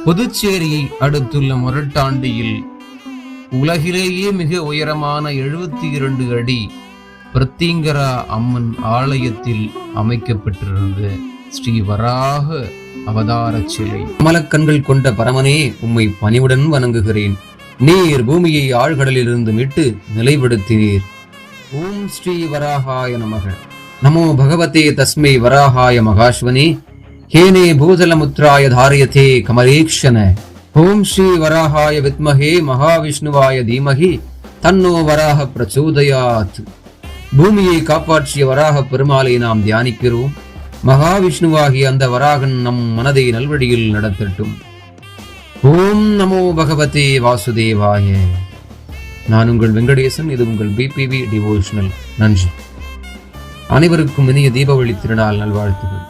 புதுச்சேரியை அடுத்துள்ள மொரட்டாண்டியில் உலகிலேயே மிக உயரமான 72 அடி பிரத்திங்கரா அம்மன் ஆலயத்தில் அமைக்கப்பட்டிருந்த ஸ்ரீ வராக அவதார சிலை. கமலக்கண்கள் கொண்ட பரமனே, உம்மை பணிவுடன் வணங்குகிறேன். நீர் பூமியை ஆழ்கடலிலிருந்து மீட்டு நிலைப்படுத்தினீர். ஓம் ஸ்ரீ வராகாய நமக. நமோ பகவதே தஸ்மை வராகாய மகாஸ்வனே. ஹேனே பூதலமுத்ராய தாரியதே கமலேக்ஷன. ஓம் ஸ்ரீ வராகாய வித்மஹே மகாவிஷ்ணுவாய தீமஹி தன்னோ வராக பிரச்சோதயாத். பூமியை காப்பாற்றிய வராக பெருமாளை நாம் தியானிக்கிறோம். மகாவிஷ்ணுவாகிய அந்த வராகன் நம் மனதை நல்வழியில் நடத்தட்டும். ஓம் நமோ பகவதே வாசுதேவாய. நான் உங்கள் வெங்கடேசன். இது உங்கள் பிபிவி டிவோஷனல். நன்றி. அனைவருக்கும் இனிய தீபாவளி திருநாள் நல்வாழ்த்துக்கள்.